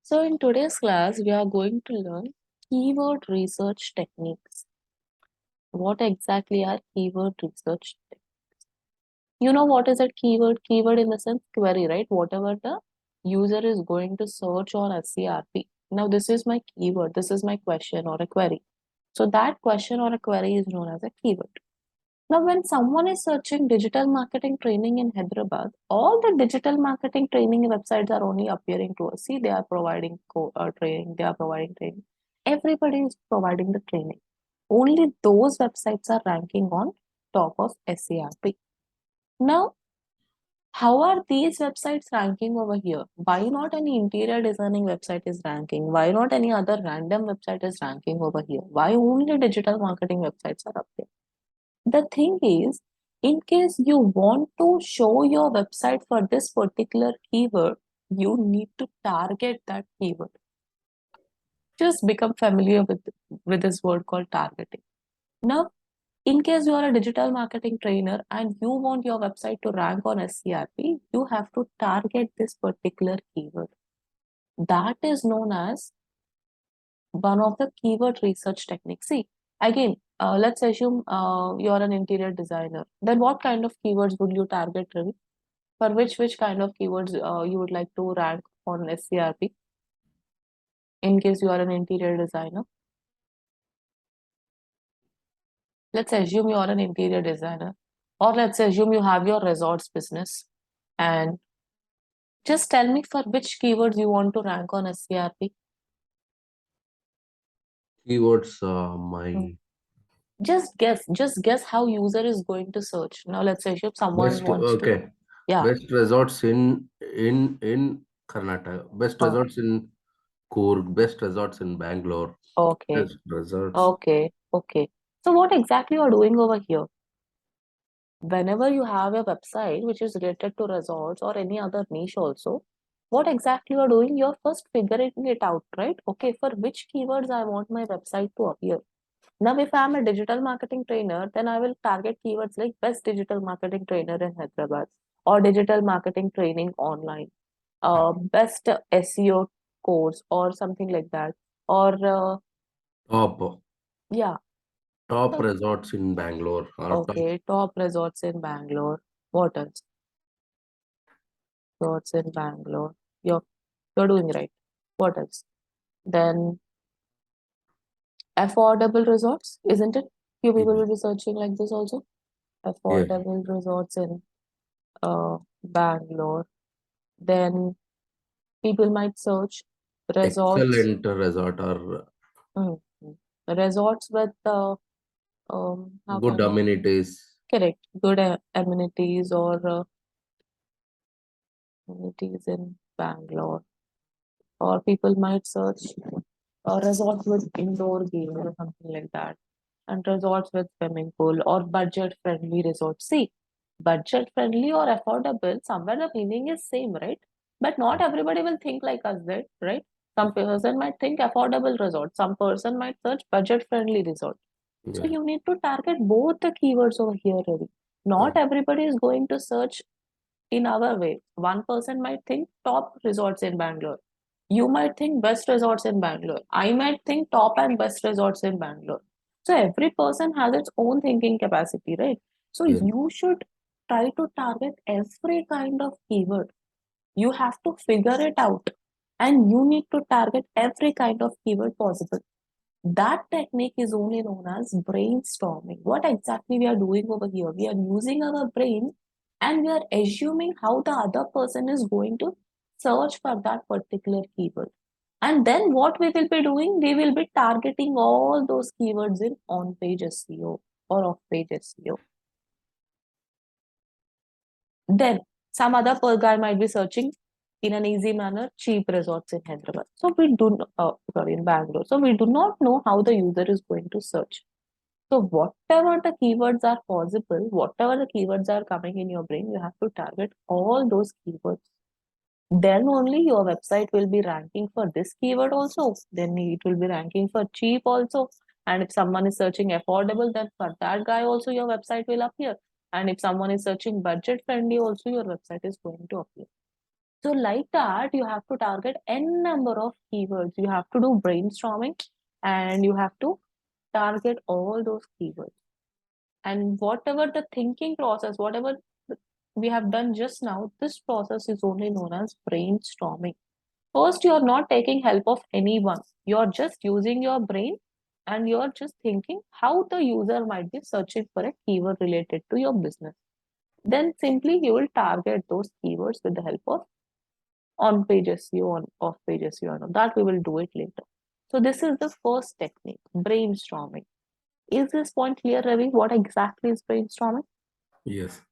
So in today's class, we are going to learn keyword research techniques. What exactly are keyword research techniques? You know what is a keyword? Keyword in the sense query, right? Whatever the user is going to search on SERP. Now this is my keyword. This is my question or a query. So that question or a query is known as a keyword. Now, when someone is searching digital marketing training in Hyderabad, all the digital marketing training websites are only appearing to us. See, they are providing training, they are providing training. Everybody is providing the training. Only those websites are ranking on top of SERP. Now, how are these websites ranking over here? Why not any interior designing website is ranking? Why not any other random website is ranking over here? Why only digital marketing websites are up there? The thing is, in case you want to show your website for this particular keyword, you need to target that keyword. Just become familiar with this word called targeting. Now, in case you are a digital marketing trainer and you want your website to rank on SCRP, you have to target this particular keyword. That is known as one of the keyword research techniques. See, again, let's assume you're an interior designer. Then what kind of keywords would you target, Ravi? For which kind of keywords you would like to rank on SCRP in case you are an interior designer? Let's assume you are an interior designer, or let's assume you have your resorts business. And just tell me for which keywords you want to rank on SCRP. Keywords, Mm. my Just guess how user is going to search. Now let's assume someone best. wants to, Okay, yeah, best resorts in Karnataka. Best oh, resorts in Coorg. Best resorts in Bangalore. okay, Best resorts. okay. So what exactly you are doing over here? Whenever you have a website which is related to resorts or any other niche also, what exactly you are doing, you're first figuring it out, right? Okay, for which keywords I want my website to appear. Now, if I'm a digital marketing trainer, then I will target keywords like best digital marketing trainer in Hyderabad or digital marketing training online, best SEO course or something like that. Or Top yeah, top so, resorts in Bangalore or top. okay, top resorts in Bangalore. What else? Resorts in Bangalore. You're doing right. What else? Then affordable resorts, isn't it? Few people Yes. will be searching like this also. Yes. Affordable resorts in Bangalore. Then people might search resorts, Excellent resort or mm, resorts with how good can I amenities. correct good amenities or amenities in Bangalore. Or people might search a resort with indoor games or something like that, and resorts with swimming pool or budget friendly resorts. See, budget friendly or affordable, somewhere the meaning is same, right? But not everybody will think like us, that right? Some person might think affordable resort, some person might search budget friendly resort. So Yeah. you need to target both the keywords over here, Ravi. Not everybody is going to search in our way. One person might think top resorts in Bangalore. You might think best resorts in Bangalore. I might think top and best resorts in Bangalore. So every person has its own thinking capacity, right? So Yeah. you should try to target every kind of keyword. You have to figure it out and you need to target every kind of keyword possible. That technique is only known as brainstorming. What exactly we are doing over here? We are using our brain and we are assuming how the other person is going to search for that particular keyword. And then what we will be doing, we will be targeting all those keywords in on page SEO or off page SEO. Then some other guy might be searching in an easy manner cheap resorts in Hyderabad. So we do sorry in Bangalore. So we do not know how the user is going to search. So whatever the keywords are possible, whatever the keywords are coming in your brain, you have to target all those keywords. Then only your website will be ranking for this keyword also. Then it will be ranking for cheap also. And if someone is searching affordable, then for that guy also your website will appear. And if someone is searching budget friendly, also your website is going to appear. So like that, you have to target n number of keywords. You have to do brainstorming and you have to target all those keywords. And whatever the thinking process, whatever we have done just now, this process is only known as brainstorming. First, you're not taking help of anyone. You're just using your brain and you're just thinking how the user might be searching for a keyword related to your business. Then simply you will target those keywords with the help of on page SEO, on off page SEO. And that we will do it later. So this is the first technique, brainstorming. Is this point clear, Ravi? What exactly is brainstorming? Yes.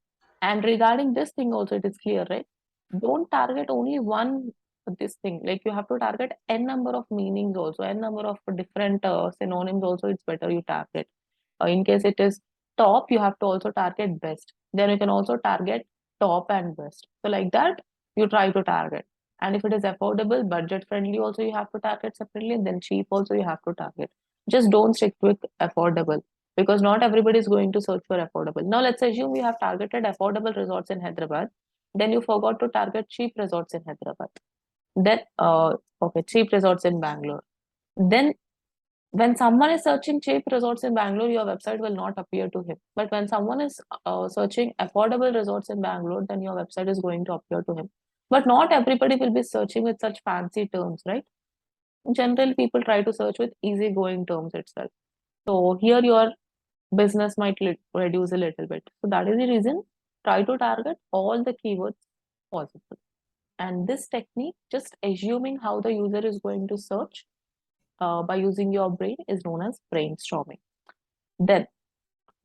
And regarding this thing also, it is clear, right? Don't target only one this thing. Like you have to target n number of meanings also, n number of different synonyms also. It's better you target. In case it is top, you have to also target best. Then you can also target top and best. So like that, you try to target. And if it is affordable, budget friendly, also you have to target separately. And then cheap also you have to target. Just don't stick with affordable because not everybody is going to search for affordable. Now let's assume you have targeted affordable resorts in Hyderabad, then you forgot to target cheap resorts in Hyderabad. Then okay, cheap resorts in Bangalore. Then when someone is searching cheap resorts in Bangalore, your website will not appear to him. But when someone is searching affordable resorts in Bangalore, then your website is going to appear to him. But not everybody will be searching with such fancy terms, right? Generally, people try to search with easygoing terms itself. So here your business might reduce a little bit. So that is the reason try to target all the keywords possible. And this technique, just assuming how the user is going to search by using your brain, is known as brainstorming. Then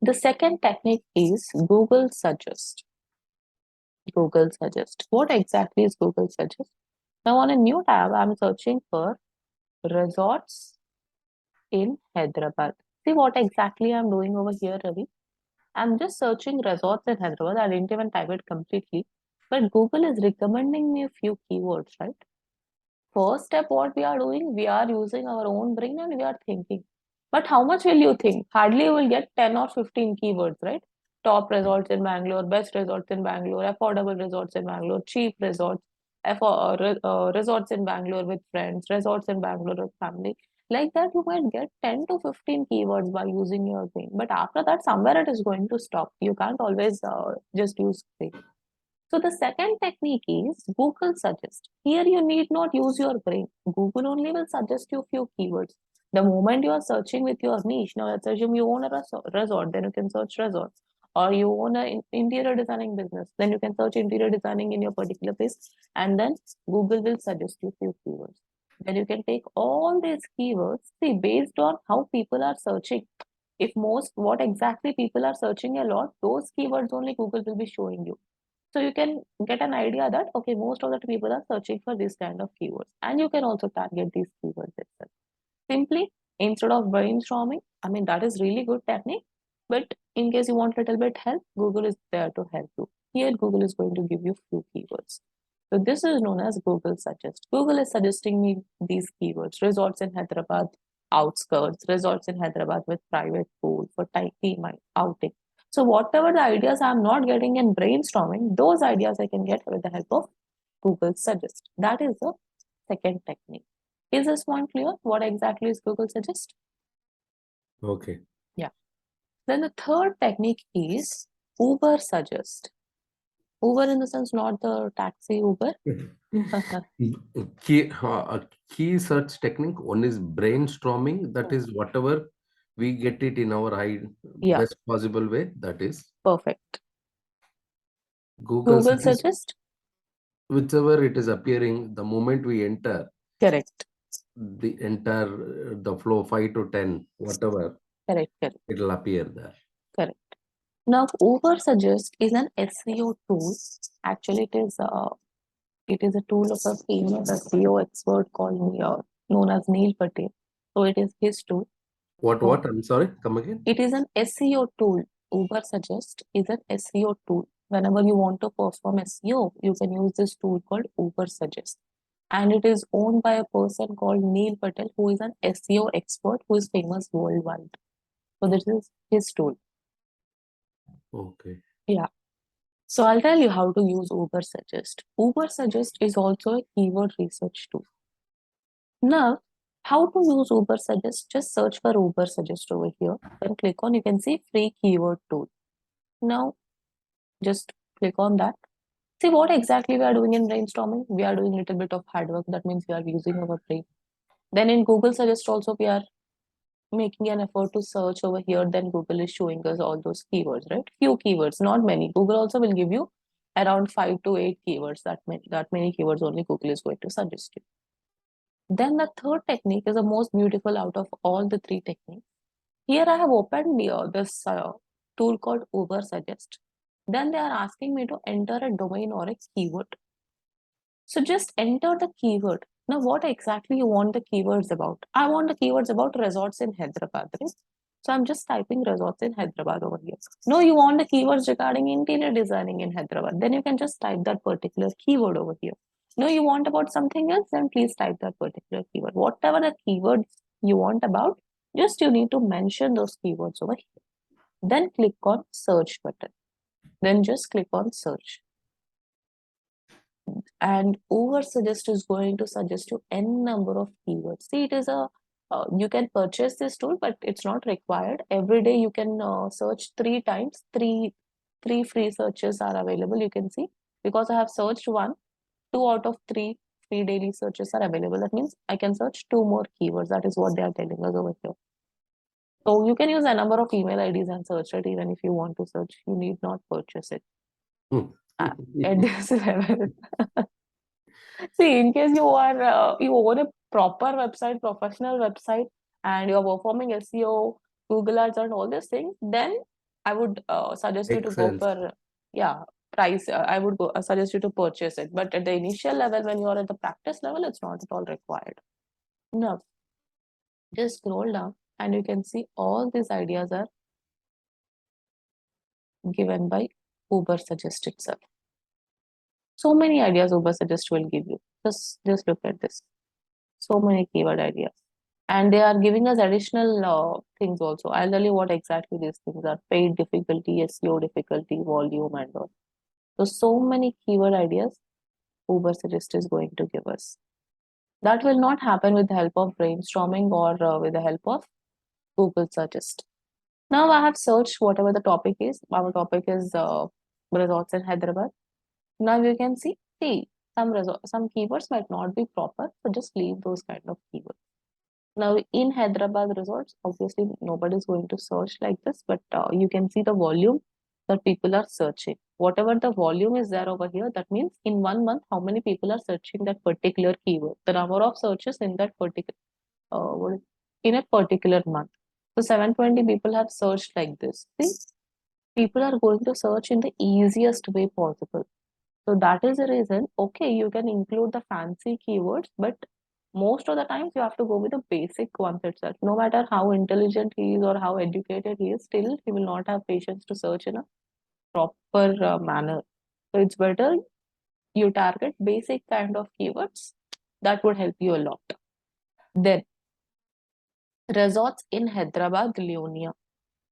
the second technique is Google Suggest. Google Suggest. What exactly is Google Suggest? Now on a new tab, I'm searching for resorts in Hyderabad. See what exactly I'm doing over here, Ravi? I'm just searching resorts in Hyderabad. I didn't even type it completely. But Google is recommending me a few keywords, right? First step, what we are doing, we are using our own brain and we are thinking. But how much will you think? Hardly you will get 10 or 15 keywords, right? Top resorts in Bangalore, best resorts in Bangalore, affordable resorts in Bangalore, cheap resorts, resorts in Bangalore with friends, resorts in Bangalore with family. Like that, you might get 10 to 15 keywords by using your brain. But after that, somewhere it is going to stop. You can't always just use brain. So the second technique is Google Suggest. Here you need not use your brain. Google only will suggest you few keywords. The moment you are searching with your niche, now let's assume you own a resort, then you can search resorts. Or you own an interior designing business, then you can search interior designing in your particular place, and then Google will suggest you few keywords. Then you can take all these keywords, see based on how people are searching. If most what exactly people are searching a lot, those keywords only Google will be showing you. So you can get an idea that, okay, most of the people are searching for this kind of keywords. And you can also target these keywords itself. Simply, instead of brainstorming, I mean, that is really good technique. But in case you want a little bit help, Google is there to help you. Here, Google is going to give you few keywords. So this is known as Google Suggest. Google is suggesting me these keywords: resorts in Hyderabad, outskirts, resorts in Hyderabad with private pool for team outing. So whatever the ideas I'm not getting in brainstorming, those ideas I can get with the help of Google Suggest. That is the second technique. Is this one clear? What exactly is Google Suggest? Okay. Yeah. Then the third technique is Uber Suggest. Uber in the sense not the taxi Uber. Key search technique. One is brainstorming. That is whatever we get it in our Yeah, best possible way. That is perfect. Google Google suggest Suggest? whichever it is appearing the moment we enter Correct. the entire the flow 5 to 10 whatever Correct. Correct. it'll appear there. Correct. Now, Uber Suggest is an SEO tool. Actually, it is a tool of a famous SEO expert called known as Neil Patel. So it is his tool. So What? I'm sorry. Come again. it is an SEO tool. Uber Suggest is an SEO tool. Whenever you want to perform SEO, you can use this tool called Uber Suggest. And it is owned by a person called Neil Patel, who is an SEO expert who is famous worldwide. So this is his tool. Okay. Yeah. So I'll tell you how to use Uber Suggest. Uber Suggest is also a keyword research tool. Now, how to use Uber Suggest? Just search for Uber Suggest over here. Then click on, you can see free keyword tool. Now, just click on that. See what exactly we are doing in brainstorming. We are doing a little bit of hard work. That means we are using our brain. Then in Google Suggest also we are making an effort to search over here. Then Google is showing us all those keywords, right? Few keywords, not many. Google also will give you around 5 to 8 keywords. That many keywords only Google is going to suggest you. Then the third technique is the most beautiful out of all the three techniques. Here I have opened this tool called Uber Suggest. Then they are asking me to enter a domain or a keyword. So just enter the keyword. Now, what exactly you want the keywords about? I want the keywords about resorts in Hyderabad, right? So I'm just typing resorts in Hyderabad over here. No, you want the keywords regarding interior designing in Hyderabad. Then you can just type that particular keyword over here. No, you want about something else, then please type that particular keyword. Whatever the keywords you want about, just you need to mention those keywords over here. Then click on search button. Then just click on search. And Uber Suggest is going to suggest you n number of keywords. See, it is a you can purchase this tool, but it's not required. Every day you can search 3 times. Three free searches are available. You can see because I have searched one, 2 out of 3 free daily searches are available. That means I can search 2 more keywords. That is what they are telling us over here. So you can use a number of email IDs and search it even if you want to search. You need not purchase it at this level. See, in case you own a proper website, professional website, and you're performing SEO, Google Ads, and all these things, then I would suggest you to Makes go sense. for price. I would suggest you to purchase it. But at the initial level, when you are at the practice level, it's not at all required. Now, just scroll down, and you can see all these ideas are given by Uber Suggest itself. So many ideas Uber Suggest will give you. Just look at this. So many keyword ideas. And they are giving us additional things also. I'll tell you what exactly these things are: paid difficulty, SEO difficulty, volume, and all. So many keyword ideas Uber Suggest is going to give us. That will not happen with the help of brainstorming or with the help of Google Suggest. Now I have searched whatever the topic is. Our topic is resorts in Hyderabad. Now you can see some keywords might not be proper, so just leave those kind of keywords. Now, in Hyderabad resorts, obviously nobody is going to search like this, but you can see the volume that people are searching. Whatever the volume is there over here, that means in 1 month, how many people are searching that particular keyword, the number of searches in that particular in a particular month. So 720 people have searched like this. See, people are going to search in the easiest way possible. So that is the reason, okay, you can include the fancy keywords, but most of the times you have to go with the basic ones itself. No matter how intelligent he is or how educated he is, still he will not have patience to search in a proper manner. So it's better you target basic kind of keywords. That would help you a lot. Then resorts in Hyderabad, Leonia.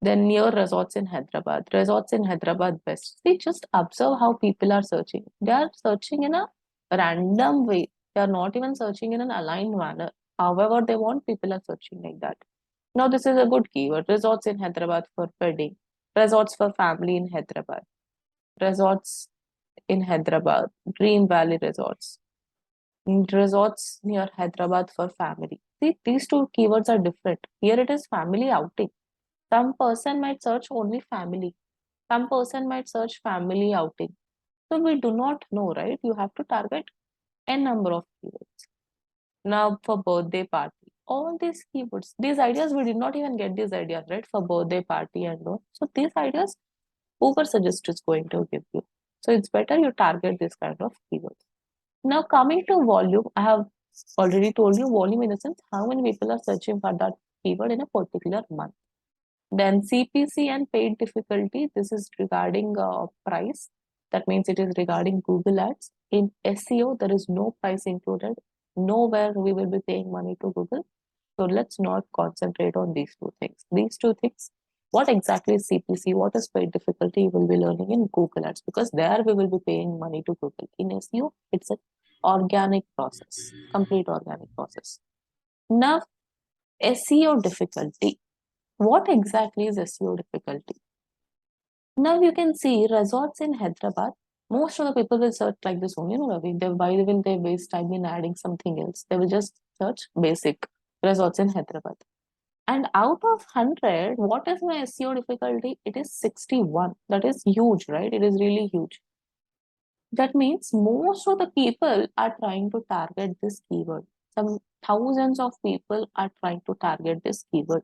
Then near resorts in Hyderabad. Resorts in Hyderabad best. See, just observe how people are searching. They are searching in a random way. They are not even searching in an aligned manner. However, they want, people are searching like that. Now, this is a good keyword. Resorts in Hyderabad for wedding. Resorts for family in Hyderabad. Resorts in Hyderabad. Dream Valley Resorts. Resorts near Hyderabad for family. See, these two keywords are different. Here it is family outing. Some person might search only family. Some person might search family outing. So we do not know, right? You have to target n number of keywords. Now for birthday party, all these keywords, these ideas, we did not even get these ideas, right? For birthday party and all. So these ideas, Uber Suggest is going to give you. So it's better you target this kind of keywords. Now coming to volume, I have already told you volume in the sense how many people are searching for that keyword in a particular month. Then CPC and paid difficulty, this is regarding price. That means it is regarding Google Ads. In SEO, there is no price included. Nowhere we will be paying money to Google. So let's not concentrate on these two things. These two things What exactly is CPC? What is paid difficulty? You will be learning in Google Ads, because there we will be paying money to Google. In SEO, it's an organic process, complete organic process. Now, SEO difficulty. What exactly is SEO difficulty? Now you can see resorts in Hyderabad. Most of the people will search like this only, Ravi. Why will they waste time in adding something else? They will just search basic resorts in Hyderabad. And out of 100, what is my SEO difficulty? It is 61. That is huge, right? It is really huge. That means most of the people are trying to target this keyword. Some thousands of people are trying to target this keyword.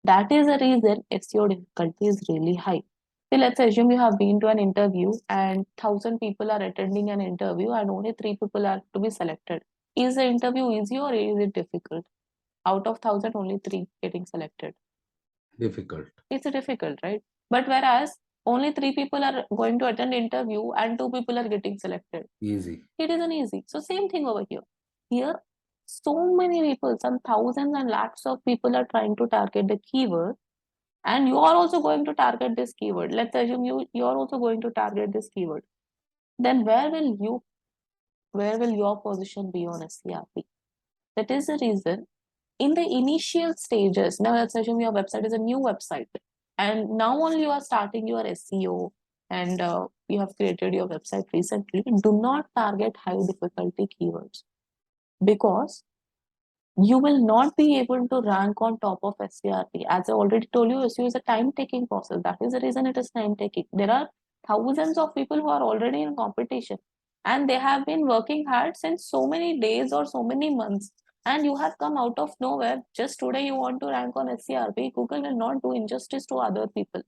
That is the reason SEO difficulty is really high. So let's assume you have been to an interview and 1,000 people are attending an interview and only 3 people are to be selected. Is the interview easy or is it difficult? Out of 1,000, only 3 getting selected. Difficult. It's difficult, right? But whereas only 3 people are going to attend interview and 2 people are getting selected. Easy. It isn't easy. So same thing over here. Here, so many people, some thousands and lakhs of people are trying to target the keyword, and you are also going to target this keyword. Let's assume you are also going to target this keyword. Then where will your position be on SCRP? That is the reason in the initial stages. Now let's assume your website is a new website, and now only you are starting your SEO, and you have created your website recently. Do not target high difficulty keywords, because you will not be able to rank on top of SCRP. As I already told you, SEO is a time-taking process. That is the reason it is time-taking. There are thousands of people who are already in competition, and they have been working hard since so many days or so many months. And you have come out of nowhere. Just today you want to rank on SCRP. Google will not do injustice to other people.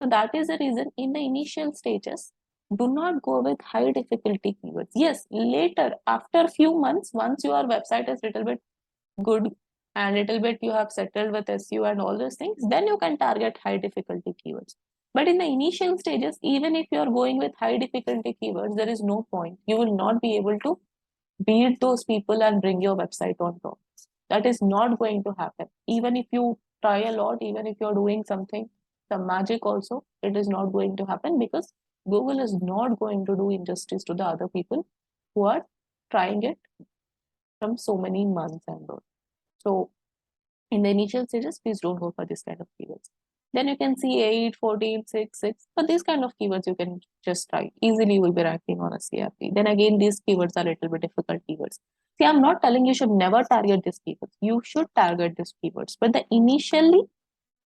So that is the reason in the initial stages, do not go with high difficulty keywords. Yes, later, after few months, once your website is little bit good and little bit you have settled with SEO and all those things, then you can target high difficulty keywords. But in the initial stages, even if you are going with high difficulty keywords, there is no point. You will not be able to beat those people and bring your website on top. That is not going to happen. Even if you try a lot, even if you're doing something, some magic also, it is not going to happen, because Google is not going to do injustice to the other people who are trying it from so many months and all. So in the initial stages, please don't go for this kind of keywords. Then you can see 8, 14, 6, 6. But these kind of keywords you can just try. Easily you will be ranking on a CRP. Then again, these keywords are a little bit difficult keywords. See, I'm not telling you should never target these keywords. You should target these keywords. But initially,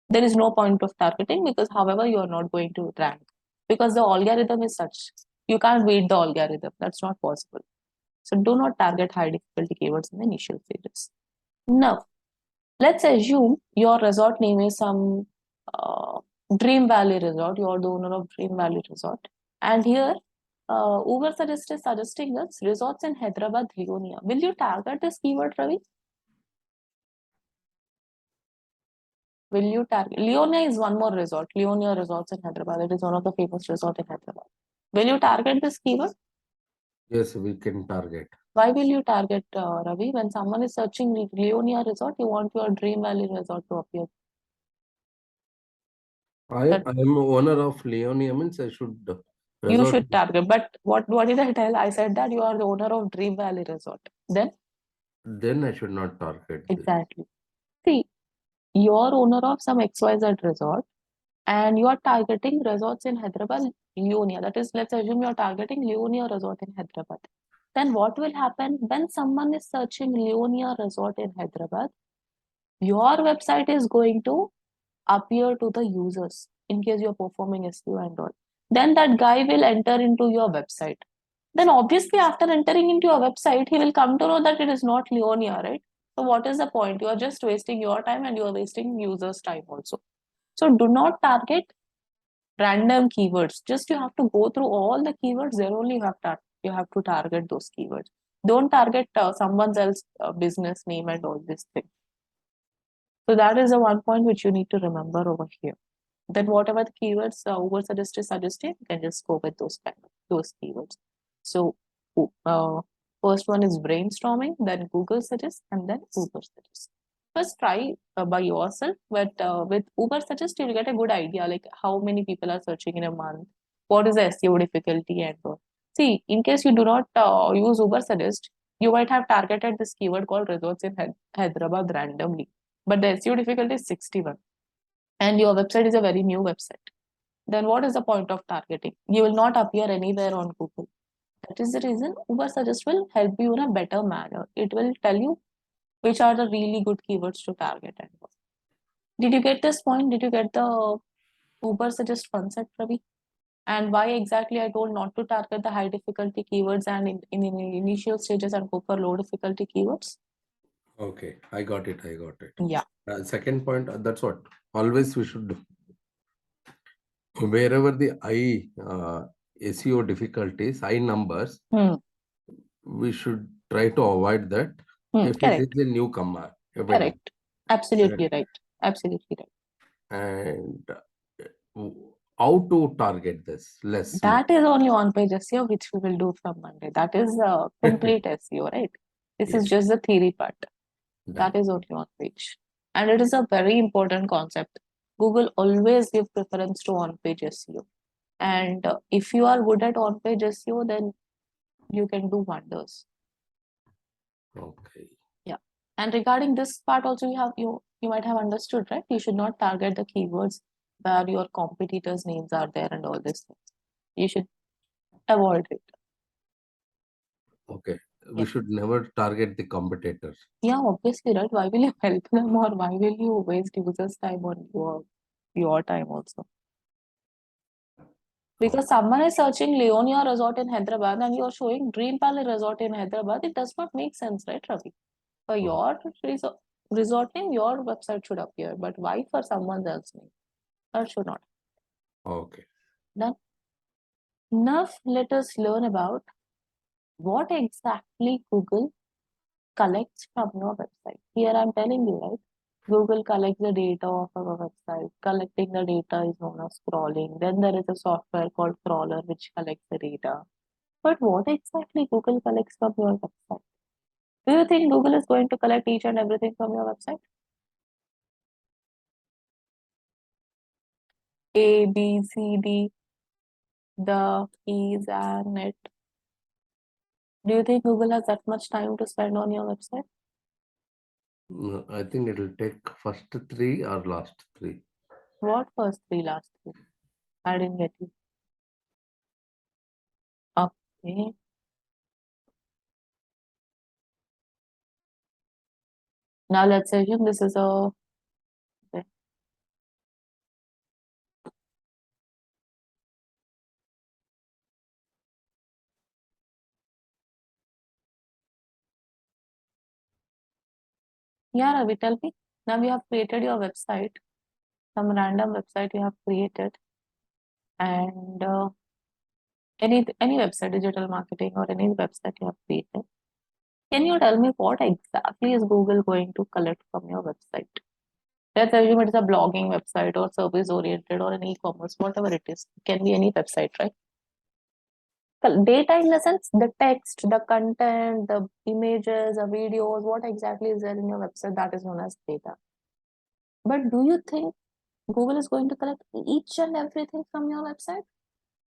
there is no point of targeting, because however, you are not going to rank. Because the algorithm is such. You can't beat the algorithm. That's not possible. So do not target high difficulty keywords in the initial stages. Now, let's assume your resort name is some Dream Valley Resort. You are the owner of Dream Valley Resort. And here, Uber is suggesting us resorts in Hyderabad, Leonia. Will you target this keyword, Ravi? Will you target? Leonia is one more resort. Leonia Resorts in Hyderabad. It is one of the famous resorts in Hyderabad. Will you target this keyword? Yes, we can target. Why will you target, Ravi? When someone is searching Leonia Resort, you want your Dream Valley Resort to appear. I am owner of Leonia, means I should You resort. should target. But what did I tell? I said that you are the owner of Dream Valley Resort. Then Then I should not target this. exactly. See, you're owner of some XYZ resort, and you are targeting resorts in Hyderabad, Leonia. That is, let's assume you're targeting Leonia Resort in Hyderabad. Then what will happen when someone is searching Leonia Resort in Hyderabad? Your website is going to appear to the users in case you're performing SEO and all. Then that guy will enter into your website. Then obviously after entering into your website, he will come to know that it is not Leonia, right? So what is the point? You are just wasting your time and you are wasting users' time also. So do not target random keywords. Just you have to go through all the keywords. There only you have to target those keywords. Don't target someone else's business name and all this thing. So that is the one point which you need to remember over here. Then whatever the keywords Uber suggested, you can just go with those keywords. So first one is brainstorming, then Google suggests, and then Uber suggests. First try by yourself, but with Uber Suggest, you'll get a good idea like how many people are searching in a month, what is the SEO difficulty, and what. See, in case you do not use Uber Suggest, you might have targeted this keyword called resorts in Hyderabad randomly, but the SEO difficulty is 61, and your website is a very new website. Then what is the point of targeting? You will not appear anywhere on Google. That is the reason Uber Suggest will help you in a better manner. It will tell you which are the really good keywords to target and what. Did you get this point? Did you get the Uber Suggest concept, Ravi? And why exactly I told not to target the high difficulty keywords and in initial stages and go for low difficulty keywords? Okay, I got it. I got it. Yeah. Second point, that's what always we should do. Wherever the high SEO difficulties, high numbers, Hmm. we should try to avoid that Hmm. if it is Correct. a newcomer, even. Correct. Absolutely right. Absolutely right. And how to target this less more. That is only on page SEO, which we will do from Monday. That is complete SEO, right? This is Yes, just the theory part. done. That is only on page. And it is a very important concept. Google always give preference to on page SEO. And if you are good at on page SEO, then you can do wonders. Okay. Yeah. And regarding this part also you might have understood, right? You should not target the keywords where your competitors' names are there and all this things. You should avoid it. Okay. Yeah. We should never target the competitors. Yeah, obviously, right? Why will you help them or why will you waste users' time on your time also? Oh, Because someone is searching Leonia Resort in Hyderabad and you're showing Dream Valley Resort in Hyderabad, it does not make sense, right, Ravi? For oh, your resort name, your website should appear, but why for someone else's name? That should not. okay. Then, now let us learn about what exactly Google collects from your website. Here I'm telling you, right? Google collects the data of our website. Collecting the data is known as crawling. Then there is a software called crawler which collects the data. But what exactly Google collects from your website? Do you think Google is going to collect each and everything from your website? A, B, C, D, the keys and it. Do you think Google has that much time to spend on your website? No, I think it will take first three or last three. What first three, last three? I didn't get you. Okay. Now let's assume this is a. Okay. Yeah, Ravi, tell me. Now you have created your website, some random website you have created, and any website, digital marketing or any website you have created. Can you tell me what exactly is Google going to collect from your website? Let's assume it's a blogging website or service oriented or an e-commerce, whatever it is. It can be any website, right? Data in the sense the text, the content, the images, the videos, what exactly is there in your website that is known as data. But do you think Google is going to collect each and everything from your website?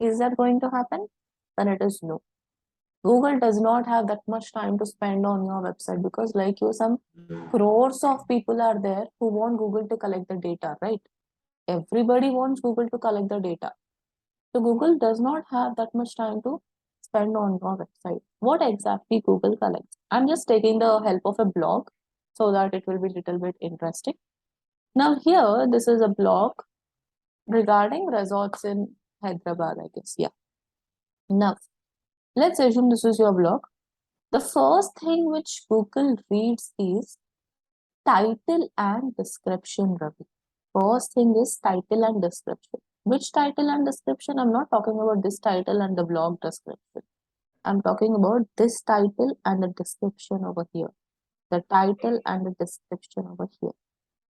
Is that going to happen? Then it is no. Google does not have that much time to spend on your website because, like you, some crores of people are there who want Google to collect the data, right? Everybody wants Google to collect the data. So Google does not have that much time to spend on your website. What exactly Google collects? I'm just taking the help of a blog so that it will be a little bit interesting. Now here, this is a blog regarding resorts in Hyderabad, I guess. Yeah. Now, let's assume this is your blog. The first thing which Google reads is title and description, Ravi. First thing is title and description. Which title and description? I'm not talking about this title and the blog description. I'm talking about this title and the description over here. The title and the description over here.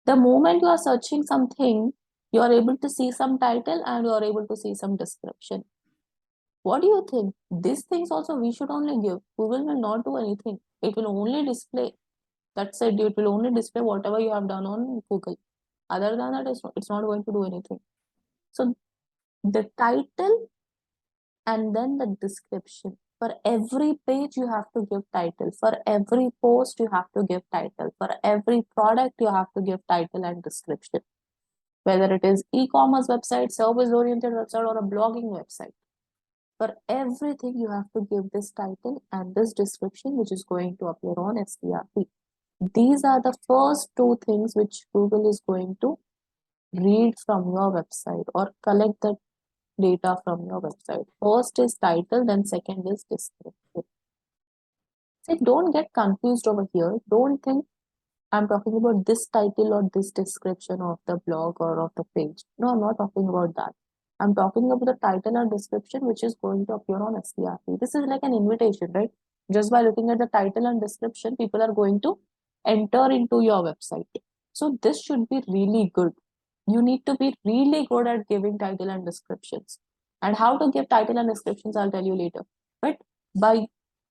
The moment you are searching something, you are able to see some title and you are able to see some description. What do you think? These things also we should only give. Google will not do anything. It will only display That's it. It will only display whatever you have done on Google. Other than that, it's not going to do anything. So the title and then the description. For every page, you have to give title. For every post, you have to give title. For every product, you have to give title and description. Whether it is e-commerce website, service-oriented website, or a blogging website. For everything, you have to give this title and this description, which is going to appear on STRP. These are the first two things which Google is going to read from your website or collect the data from your website. First is title, then second is description. So don't get confused over here. Don't think I'm talking about this title or this description of the blog or of the page. No, I'm not talking about that. I'm talking about the title and description which is going to appear on STRP. This is like an invitation, right? Just by looking at the title and description, people are going to enter into your website. So this should be really good. You need to be really good at giving title and descriptions. And how to give title and descriptions, I'll tell you later. But by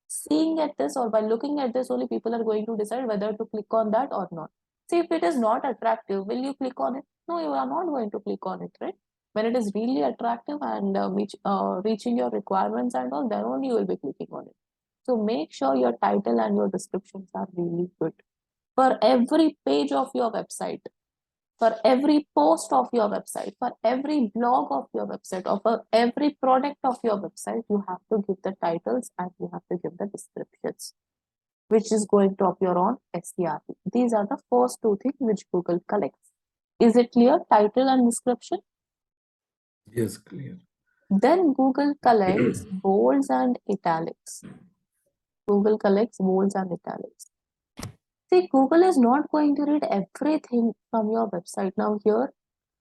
seeing at this or by looking at this, only people are going to decide whether to click on that or not. See, if it is not attractive, will you click on it? No, you are not going to click on it, right? When it is really attractive and reaching your requirements and all, then only you will be clicking on it. So make sure your title and your descriptions are really good. For every page of your website, for every post of your website, for every blog of your website, or for every product of your website, you have to give the titles and you have to give the descriptions, which is going to appear on STRP. These are the first two things which Google collects. Is it clear? Title and description. Yes, clear. Then Google collects bolds and italics. Google collects bolds and italics. See, Google is not going to read everything from your website. Now here,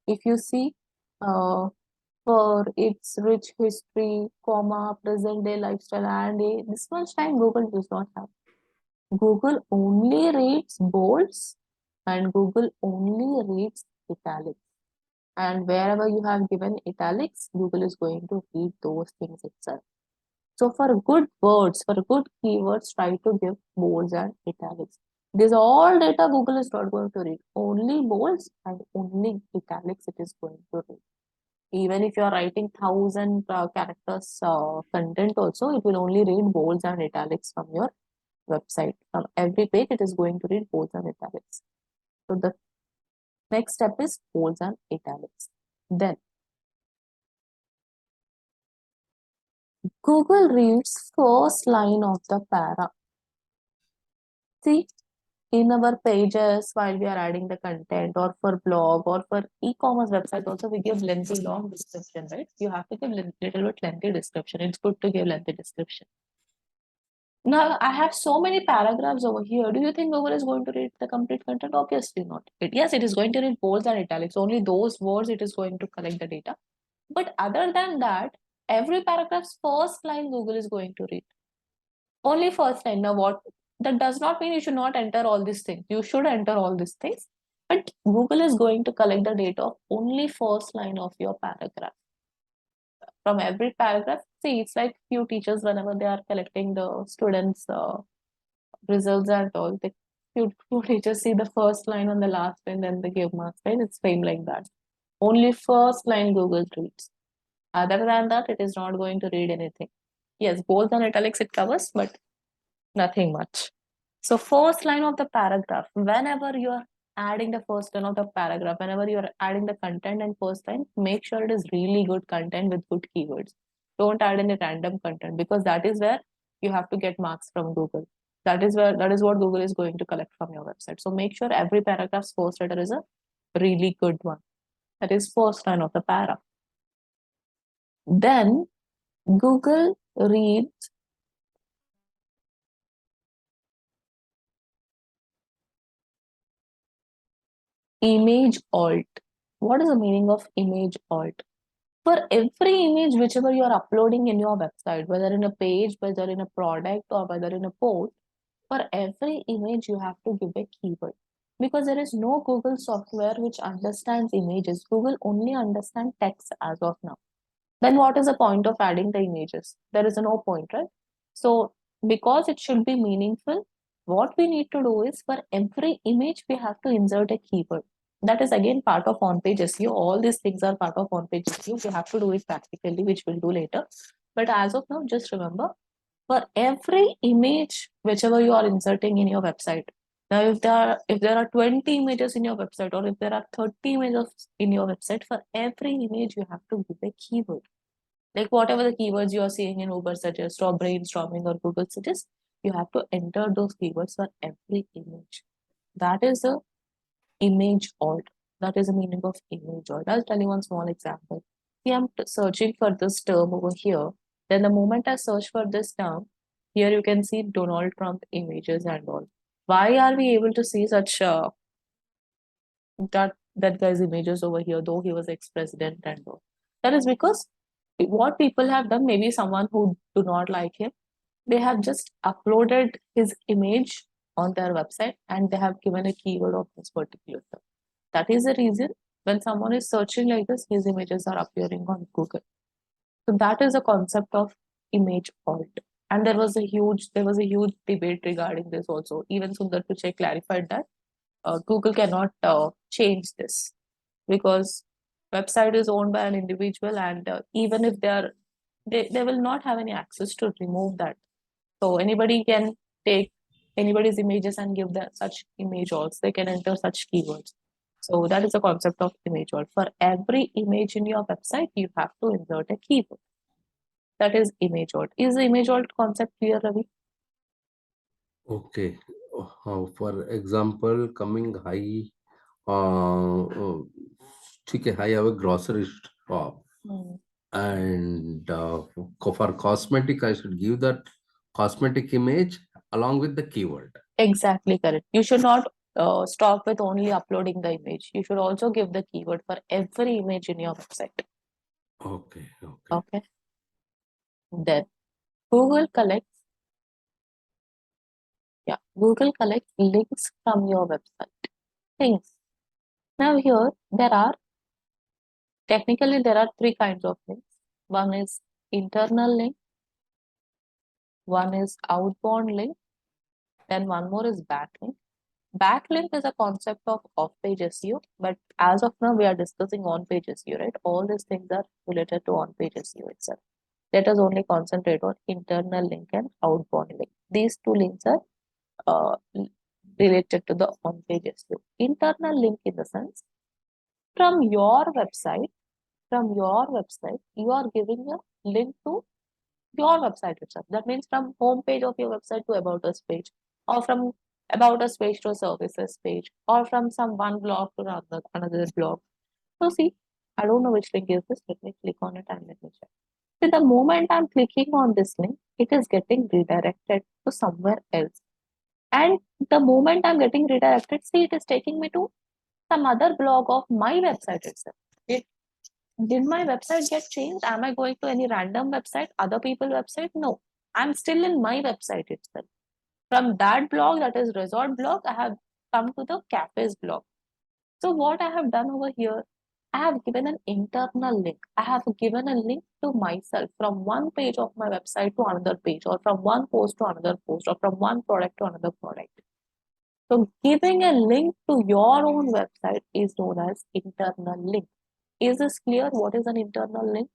if you see, for its rich history, comma, present day lifestyle, and this much time Google does not have. Google only reads bolds and Google only reads italics. And wherever you have given italics, Google is going to read those things itself. So for good words, for good keywords, try to give bolds and italics. This all data Google is not going to read. Only bolds and only italics it is going to read. Even if you are writing 1,000 characters content also, it will only read bolds and italics from your website. From every page, it is going to read bolds and italics. So the next step is bolds and italics. Then Google reads first line of the para. See, in our pages while we are adding the content or for blog or for e-commerce website also we give lengthy long description, right? You have to give little bit lengthy description. It's good to give lengthy description. Now I have so many paragraphs over here. Do you think Google is going to read the complete content? Obviously not. Yes, it is going to read bolds and italics. Only those words it is going to collect the data. But other than that, every paragraph's first line Google is going to read. Only first line. Now what? That does not mean you should not enter all these things. You should enter all these things. But Google is going to collect the data of only first line of your paragraph. From every paragraph, see, it's like few teachers whenever they are collecting the students' results and all, the few teachers see the first line on the last line, then they give marks, right? It's same like that. Only first line Google reads. Other than that, it is not going to read anything. Yes, bold and italics it covers, but nothing much. So first line of the paragraph, whenever you are adding the first line of the paragraph, whenever you are adding the content and first line, make sure it is really good content with good keywords. Don't add any random content because that is where you have to get marks from Google. That is what Google is going to collect from your website. So make sure every paragraph's first letter is a really good one. That is first line of the para. Then Google reads image alt. What is the meaning of image alt? For every image, whichever you are uploading in your website, whether in a page, whether in a product, or whether in a post, for every image, you have to give a keyword. Because there is no Google software which understands images. Google only understands text as of now. Then what is the point of adding the images? There is no point, right? So because it should be meaningful, What we need to do is for every image, we have to insert a keyword. That is again part of on-page SEO. All these things are part of on-page SEO. We have to do it practically, which we'll do later. But as of now, just remember, for every image, whichever you are inserting in your website. Now, if there are 20 images in your website, or if there are 30 images in your website, for every image you have to give a keyword. Like whatever the keywords you are seeing in Uber Suggest or brainstorming or Google Suggest, you have to enter those keywords for every image. That is the image alt. That is the meaning of image alt. I'll tell you one small example. See, I'm searching for this term over here. Then the moment I search for this term, here you can see Donald Trump images and all. Why are we able to see such that guy's images over here, though he was ex-president and all? That is because what people have done, maybe someone who do not like him, they have just uploaded his image on their website and they have given a keyword of this particular term. That is the reason when someone is searching like this, his images are appearing on Google. So that is the concept of image alt. And there was a huge debate regarding this also. Even Sundar Pichai clarified that Google cannot change this because website is owned by an individual, and even if they will not have any access to remove that. So anybody can take anybody's images and give them such image alts. They can enter such keywords. So that is the concept of image alt. For every image in your website, you have to insert a keyword. That is image alt. Is the image alt concept clear, Ravi? Okay. For example, coming high, uh, uh, ठीक I have a grocery shop, Hmm. and for cosmetic, I should give that cosmetic image along with the keyword. Exactly correct. You should not stop with only uploading the image. You should also give the keyword for every image in your website. Okay, okay. Okay. Then Google collects, yeah, Google collects links from your website. Links. Now here there are three kinds of links. One is internal link, one is outbound link, then one more is backlink. Backlink is a concept of off-page SEO, but as of now we are discussing on-page SEO, right? All these things are related to on-page SEO itself. Let us only concentrate on internal link and outbound link. These two links are uh, related to the on-page SEO. Internal link in the sense from your website, you are giving a link to your website itself. That means from home page of your website to about us page, or from about us page to services page, or from some one blog to another blog. So see, I don't know which link is this. Let me click on it and let me check. See, the moment I'm clicking on this link, it is getting redirected to somewhere else. And the moment I'm getting redirected, see, it is taking me to some other blog of my website itself. It, did my website get changed? Am I going to any random website, other people website? No, I'm still in my website itself. From that blog, that is resort blog, I have come to the cafes blog. So what I have done over here, I have given an internal link. I have given a link to myself from one page of my website to another page, or from one post to another post, or from one product to another product. So giving a link to your own website is known as internal link. Is this clear? What is an internal link?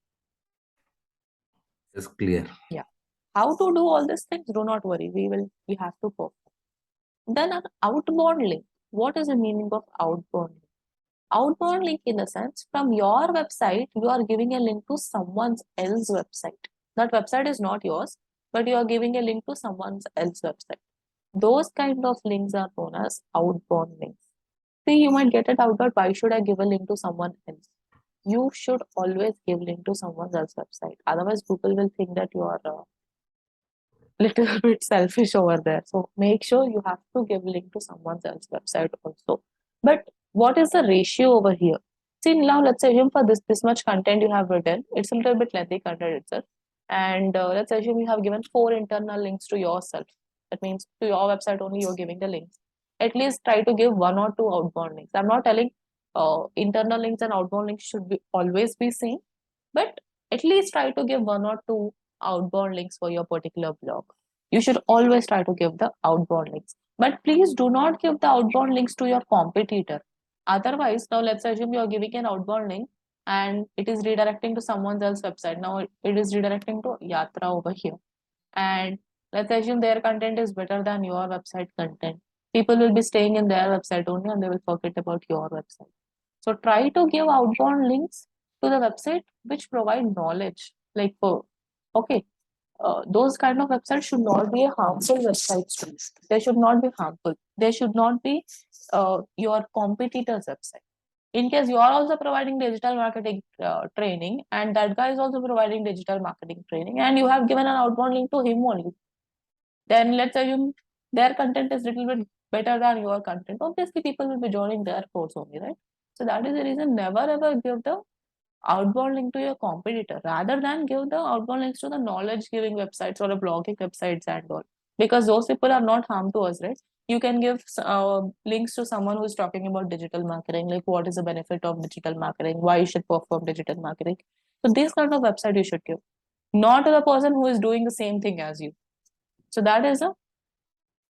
It's clear. Yeah. How to do all these things? Do not worry. We have to perform. Then an outbound link. What is the meaning of outbound link? Outbound link in the sense from your website, you are giving a link to someone else's website. That website is not yours, but you are giving a link to someone else's website. Those kind of links are known as outbound links. See, you might get it out, but why should I give a link to someone else? You should always give link to someone else's website. Otherwise, Google will think that you are little bit selfish over there. So make sure you have to give link to someone else's website also. But what is the ratio over here? See, now let's assume for this much content you have written, it's a little bit lengthy content itself. And let's assume you have given 4 internal links to yourself. That means to your website only you're giving the links. At least try to give 1 or 2 outbound links. I'm not telling internal links and outbound links should be always be same, but at least try to give 1 or 2 outbound links for your particular blog. You should always try to give the outbound links. But please do not give the outbound links to your competitor. Otherwise, now let's assume you're giving an outbound link and it is redirecting to someone else's website. Now it is redirecting to Yatra over here. And let's assume their content is better than your website content. People will be staying in their website only and they will forget about your website. So try to give outbound links to the website which provide knowledge. Like for okay, those kind of websites should not be a harmful websites too. They should not be harmful. They should not be your competitor's website. In case you are also providing digital marketing training and that guy is also providing digital marketing training and you have given an outbound link to him only, then let's assume their content is little bit better than your content. Obviously, people will be joining their course only, right? So that is the reason never ever give the outbound link to your competitor rather than give the outbound links to the knowledge giving websites or the blogging websites and all, because those people are not harm to us, right? You can give links to someone who is talking about digital marketing, like what is the benefit of digital marketing, why you should perform digital marketing. So this kind of website you should give, not to the person who is doing the same thing as you. So that is a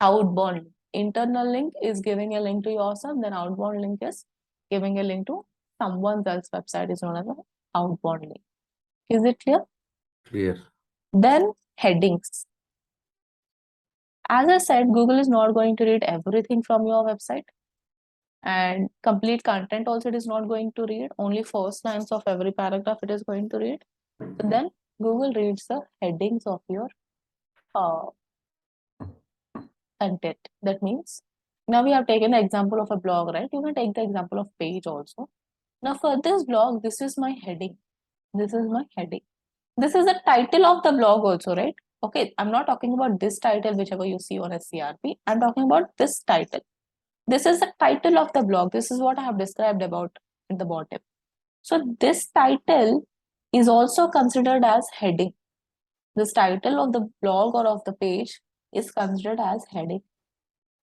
outbound link. Internal link is giving a link to yourself, then outbound link is giving a link to someone else's website is known as an outbound link. Is it clear? Clear. Then headings. As I said, Google is not going to read everything from your website and complete content also it is not going to read. Only first lines of every paragraph it is going to read. So then Google reads the headings of your uh, content. That means now we have taken the example of a blog, right? You can take the example of page also. Now for this blog, this is my heading. This is my heading. This is the title of the blog also, right? Okay, I'm not talking about this title, whichever you see on a CRP. I'm talking about this title. This is the title of the blog. This is what I have described about at the bottom. So this title is also considered as heading. This title of the blog or of the page is considered as heading.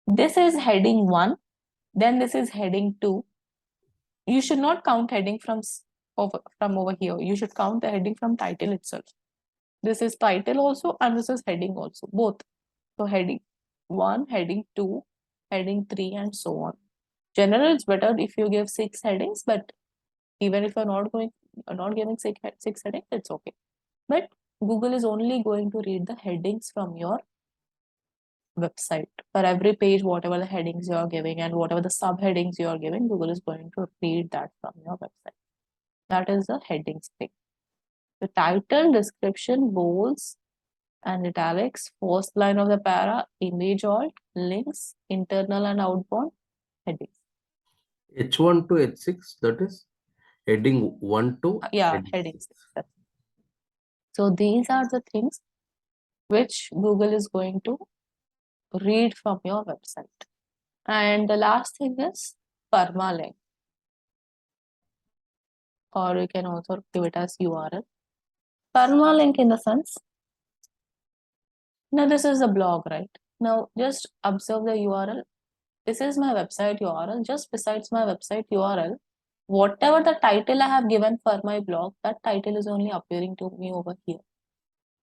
This is heading 1, then this is heading 2. You should not count heading from over here. You should count the heading from title itself. This is title also and this is heading also, both. So heading 1, heading 2, heading 3 and so on. Generally, it's better if you give 6 headings, but even if you're not giving 6 headings, it's okay. But Google is only going to read the headings from your website. For every page, whatever the headings you are giving and whatever the subheadings you are giving, Google is going to read that from your website. That is the headings thing. The title, description, bolds, and italics, first line of the para, image alt, links, internal and outbound, headings. H1 to H6, that is heading 1 to Yeah, heading headings. 6. So these are the things which Google is going to read from your website. And the last thing is permalink, or you can also give it as URL. Permalink in the sense, now this is a blog, right? Now just observe the URL. This is my website URL. Just besides my website URL, whatever the title I have given for my blog, that title is only appearing to me over here.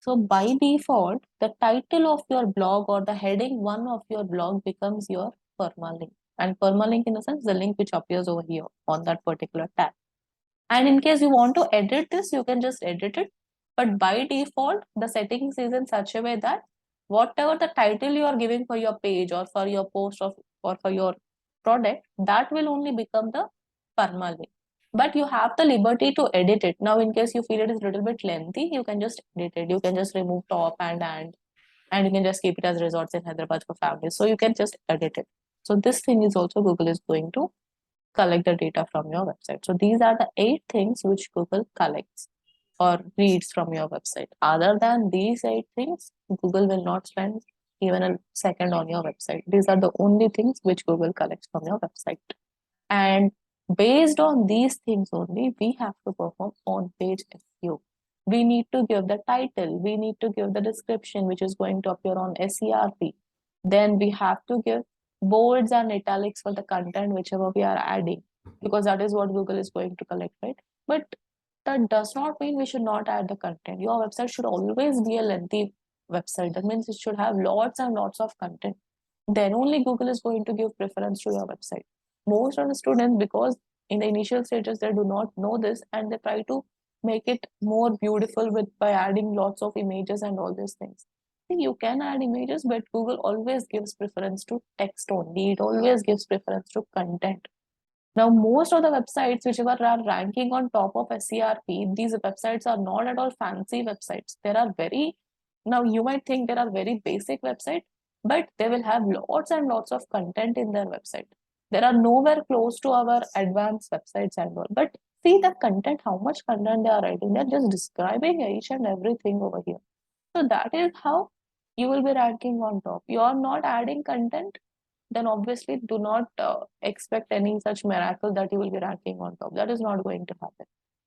So by default, the title of your blog or the heading 1 of your blog becomes your permalink. And permalink in the sense the link which appears over here on that particular tab. And in case you want to edit this, you can just edit it. But by default, the settings is in such a way that whatever the title you are giving for your page or for your post or for your product, that will only become the permalink. But you have the liberty to edit it. Now, in case you feel it is a little bit lengthy, you can just edit it. You can just remove top and you can just keep it as resorts in Hyderabad for families. So you can just edit it. So this thing is also Google is going to collect the data from your website. So these are the 8 things which Google collects or reads from your website. Other than these 8 things, Google will not spend even a second on your website. These are the only things which Google collects from your website. And based on these things only, we have to perform on-page SEO. We need to give the title, we need to give the description, which is going to appear on SERP. Then we have to give bolds and italics for the content, whichever we are adding, because that is what Google is going to collect, right? But that does not mean we should not add the content. Your website should always be a lengthy website. That means it should have lots and lots of content. Then only Google is going to give preference to your website. Most of the students, because in the initial stages they do not know this, and they try to make it more beautiful with by adding lots of images and all these things. See, you can add images, but Google always gives preference to text only. It always gives preference to content. Now, most of the websites which are ranking on top of SERP, these websites are not at all fancy websites. There are very, now you might think there are very basic websites, but they will have lots and lots of content in their website. There are nowhere close to our advanced websites and all. But see the content, how much content they are writing. They're just describing each and everything over here. So that is how you will be ranking on top. You are not adding content, then obviously do not expect any such miracle that you will be ranking on top. That is not going to happen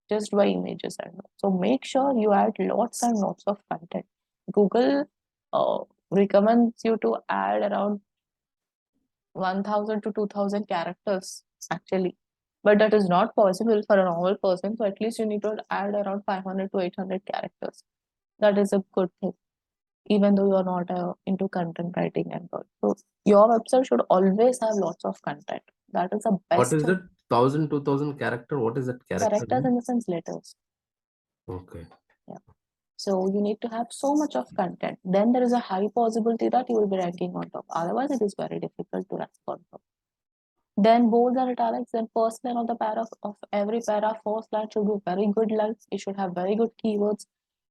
just by images and all. So make sure you add lots and lots of content. Google recommends you to add around 1000 to 2000 characters actually, but that is not possible for a normal person. So at least you need to add around 500 to 800 characters. That is a good thing, even though you're not into content writing and all. So your website should always have lots of content. That is the What best is that? 1000, 2000 character? What is that character characters mean? in the sense letters. Okay. Yeah. So you need to have so much of content. Then there is a high possibility that you will be ranking on top. Otherwise, it is very difficult to rank on top. Then bolds and italics, then first line of the paragraph of every paragraph, first line should be very good lines. It should have very good keywords.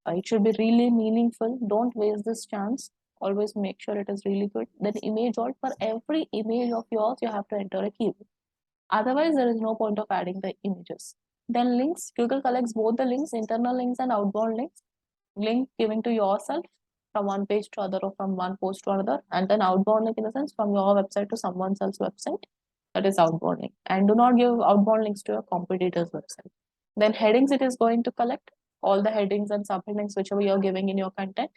It should be really meaningful. Don't waste this chance. Always make sure it is really good. Then image alt, for every image of yours, you have to enter a keyword. Otherwise, there is no point of adding the images. Then links, Google collects both the links, internal links and outbound links. Link given to yourself from one page to other or from one post to another, and then outbound link in the sense from your website to someone else's website. That is outbound link. And do not give outbound links to your competitor's website. Then headings, it is going to collect all the headings and subheadings whichever you're giving in your content.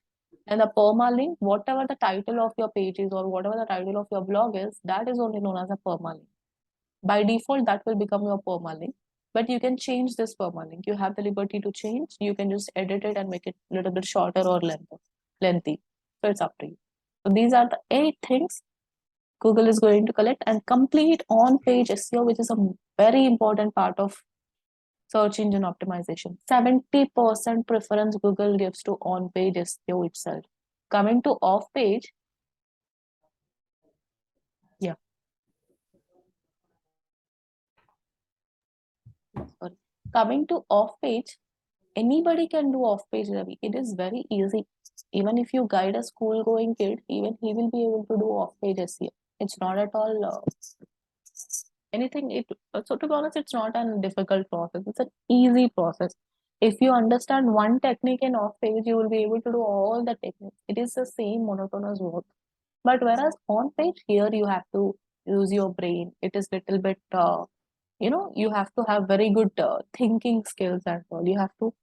And the permalink, whatever the title of your page is or whatever the title of your blog is, that is only known as a permalink. By default, that will become your permalink. But you can change this permalink. You have the liberty to change. You can just edit it and make it a little bit shorter or lengthy. So it's up to you. So these are the 8 things Google is going to collect and complete on-page SEO, which is a very important part of search engine optimization. 70% preference Google gives to on-page SEO itself. Coming to off-page, yeah. Sorry. Coming to off-page, anybody can do off-page, Ravi. It is very easy. Even if you guide a school-going kid, even he will be able to do off-page SEO. It's not at all anything. So to be honest, it's not a difficult process. It's an easy process. If you understand one technique in off-page, you will be able to do all the techniques. It is the same monotonous work. But whereas on-page, here you have to use your brain. It is little bit, you have to have very good thinking skills and all. You have to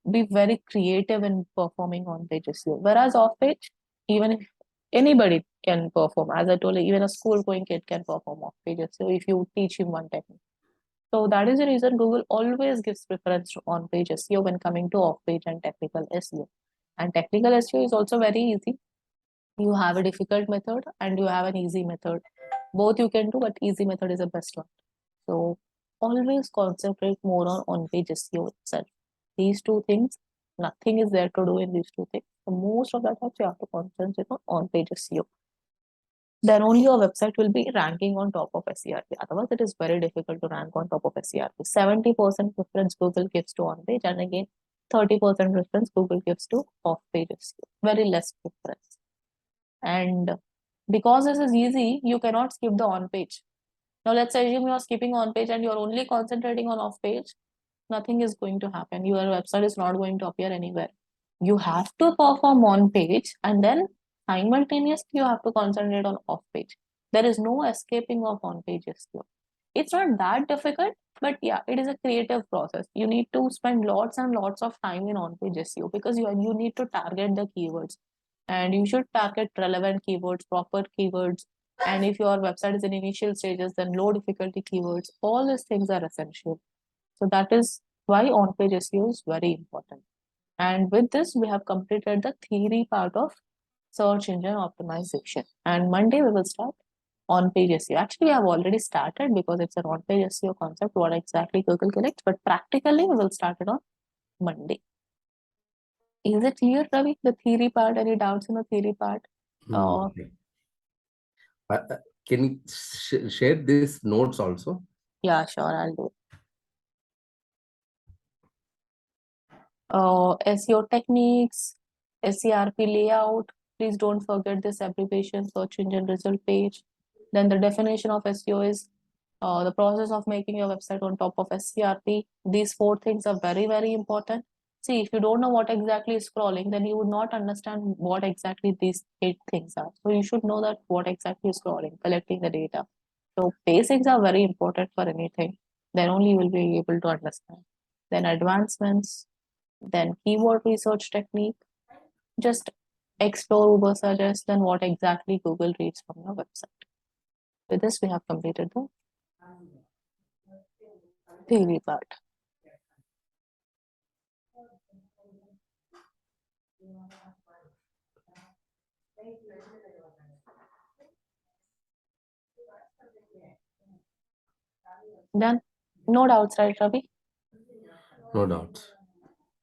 be very creative in performing on page SEO. Whereas off page, even if anybody can perform, as I told you, even a school going kid can perform off page SEO if you teach him one technique. So that is the reason Google always gives preference to on page SEO when coming to off page and technical SEO. And technical SEO is also very easy. You have a difficult method and you have an easy method. Both you can do, but easy method is the best one. So always concentrate more on on-page SEO itself. These two things, nothing is there to do in these two things. So most of the time you have to concentrate on page SEO. Then only your website will be ranking on top of SERP. Otherwise, it is very difficult to rank on top of SERP. 70% preference Google gives to on-page, and again 30% preference Google gives to off-page SEO. Very less preference. And because this is easy, you cannot skip the on-page. Now let's assume you are skipping on page and you are only concentrating on off page. Nothing is going to happen. Your website is not going to appear anywhere. You have to perform on page and then simultaneously you have to concentrate on off page. There is no escaping of on page SEO. It's not that difficult, but yeah, it is a creative process. You need to spend lots and lots of time in on page SEO because you need to target the keywords and you should target relevant keywords, proper keywords. And if your website is in initial stages, then low difficulty keywords. All these things are essential. So that is why on-page SEO is very important. And with this, we have completed the theory part of search engine optimization. And Monday, we will start on page SEO. Actually, we have already started because it's an on page SEO concept, what exactly Google collects, but practically, we will start it on Monday. Is it clear, Ravi, the theory part? Any doubts in the theory part? Uh, Okay. Can you share these notes also? yeah, sure, I'll do. SEO techniques, SERP layout. Please don't forget this abbreviation, search engine result page. Then the definition of SEO is the process of making your website on top of SERP. These four things are very, very important. See, if you don't know what exactly is scrolling, then you would not understand what exactly these 8 things are. So you should know that what exactly is scrolling, collecting the data. So basics are very important for anything. Then only you will be able to understand. Then advancements, then keyword research technique. Just explore Uber suggest, then what exactly Google reads from your website. With this, we have completed the theory part. Done. No doubts, right, Ravi? No doubts.